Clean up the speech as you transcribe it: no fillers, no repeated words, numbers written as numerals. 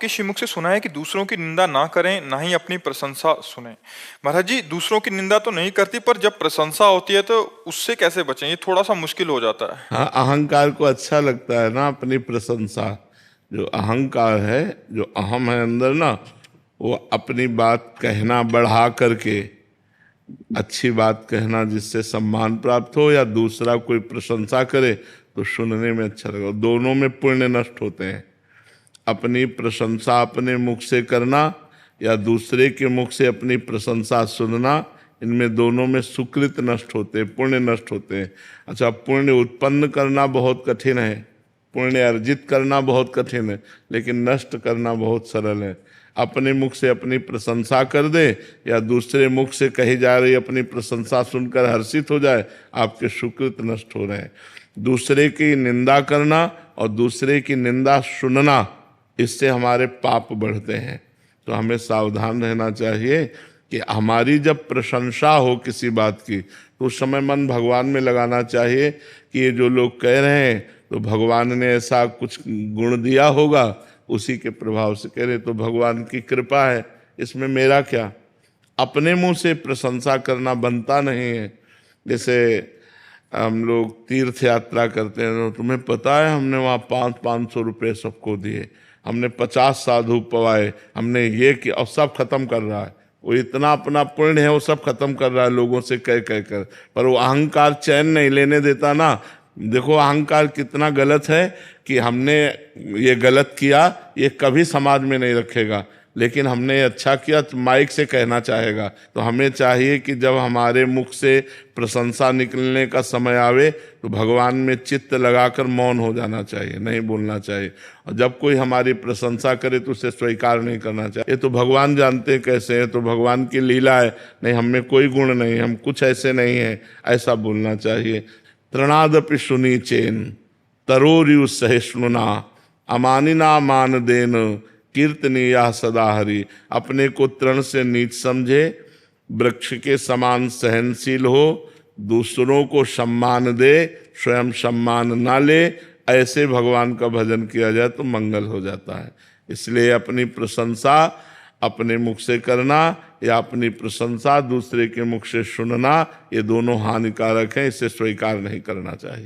कि श्रीमुख से सुना है कि दूसरों की निंदा ना करें, ना ही अपनी प्रशंसा सुने। महाराज जी, दूसरों की निंदा तो नहीं करती, पर जब प्रशंसा होती है तो उससे कैसे बचें? ये थोड़ा सा मुश्किल हो जाता है। हाँ, अहंकार को अच्छा लगता है ना अपनी प्रशंसा। जो अहंकार है, जो अहम है अंदर ना, वो अपनी बात कहना बढ़ा करके, अच्छी बात कहना जिससे सम्मान प्राप्त हो या दूसरा कोई प्रशंसा करे तो सुनने में अच्छा लगे। दोनों में पुण्य नष्ट होते हैं। अपनी प्रशंसा अपने मुख से करना या दूसरे के मुख से अपनी प्रशंसा सुनना, इनमें दोनों में सुकृत नष्ट होते हैं, पुण्य नष्ट होते हैं। अच्छा, पुण्य उत्पन्न करना बहुत कठिन है, पुण्य अर्जित करना बहुत कठिन है, लेकिन नष्ट करना बहुत सरल है। अपने मुख से अपनी प्रशंसा कर दे या दूसरे मुख से कही जा रही अपनी प्रशंसा सुनकर हर्षित हो जाए, आपके सुकृत नष्ट हो रहे हैं। दूसरे की निंदा करना और दूसरे की निंदा सुनना, इससे हमारे पाप बढ़ते हैं। तो हमें सावधान रहना चाहिए कि हमारी जब प्रशंसा हो किसी बात की तो उस समय मन भगवान में लगाना चाहिए कि ये जो लोग कह रहे हैं तो भगवान ने ऐसा कुछ गुण दिया होगा, उसी के प्रभाव से कह रहे, तो भगवान की कृपा है, इसमें मेरा क्या। अपने मुंह से प्रशंसा करना बनता नहीं है। जैसे हम लोग तीर्थ यात्रा करते हैं तो तुम्हें पता है हमने वहाँ 500-500 रुपये सबको दिए, हमने 50 साधु पवाए, हमने ये किया, और सब खत्म कर रहा है। वो इतना अपना पुण्य है, वो सब खत्म कर रहा है लोगों से कह कह कर, पर वो अहंकार चैन नहीं लेने देता ना। देखो अहंकार कितना गलत है कि हमने ये गलत किया, ये कभी समाज में नहीं रखेगा, लेकिन हमने अच्छा किया तो माइक से कहना चाहेगा। तो हमें चाहिए कि जब हमारे मुख से प्रशंसा निकलने का समय आवे तो भगवान में चित्त लगाकर मौन हो जाना चाहिए, नहीं बोलना चाहिए। और जब कोई हमारी प्रशंसा करे तो उसे स्वीकार नहीं करना चाहिए। ये तो भगवान जानते हैं कैसे है, तो भगवान की लीला है, नहीं हम में कोई गुण नहीं, हम कुछ ऐसे नहीं हैं, ऐसा बोलना चाहिए। तृणादपि सुनी चेन तरोरियु सहिष्णुना अमानिना मान देन कीर्तनीया सदा हरि। अपने को तृण से नीच समझे, वृक्ष के समान सहनशील हो, दूसरों को सम्मान दे, स्वयं सम्मान ना ले, ऐसे भगवान का भजन किया जाए तो मंगल हो जाता है। इसलिए अपनी प्रशंसा अपने मुख से करना या अपनी प्रशंसा दूसरे के मुख से सुनना, ये दोनों हानिकारक हैं, इसे स्वीकार नहीं करना चाहिए।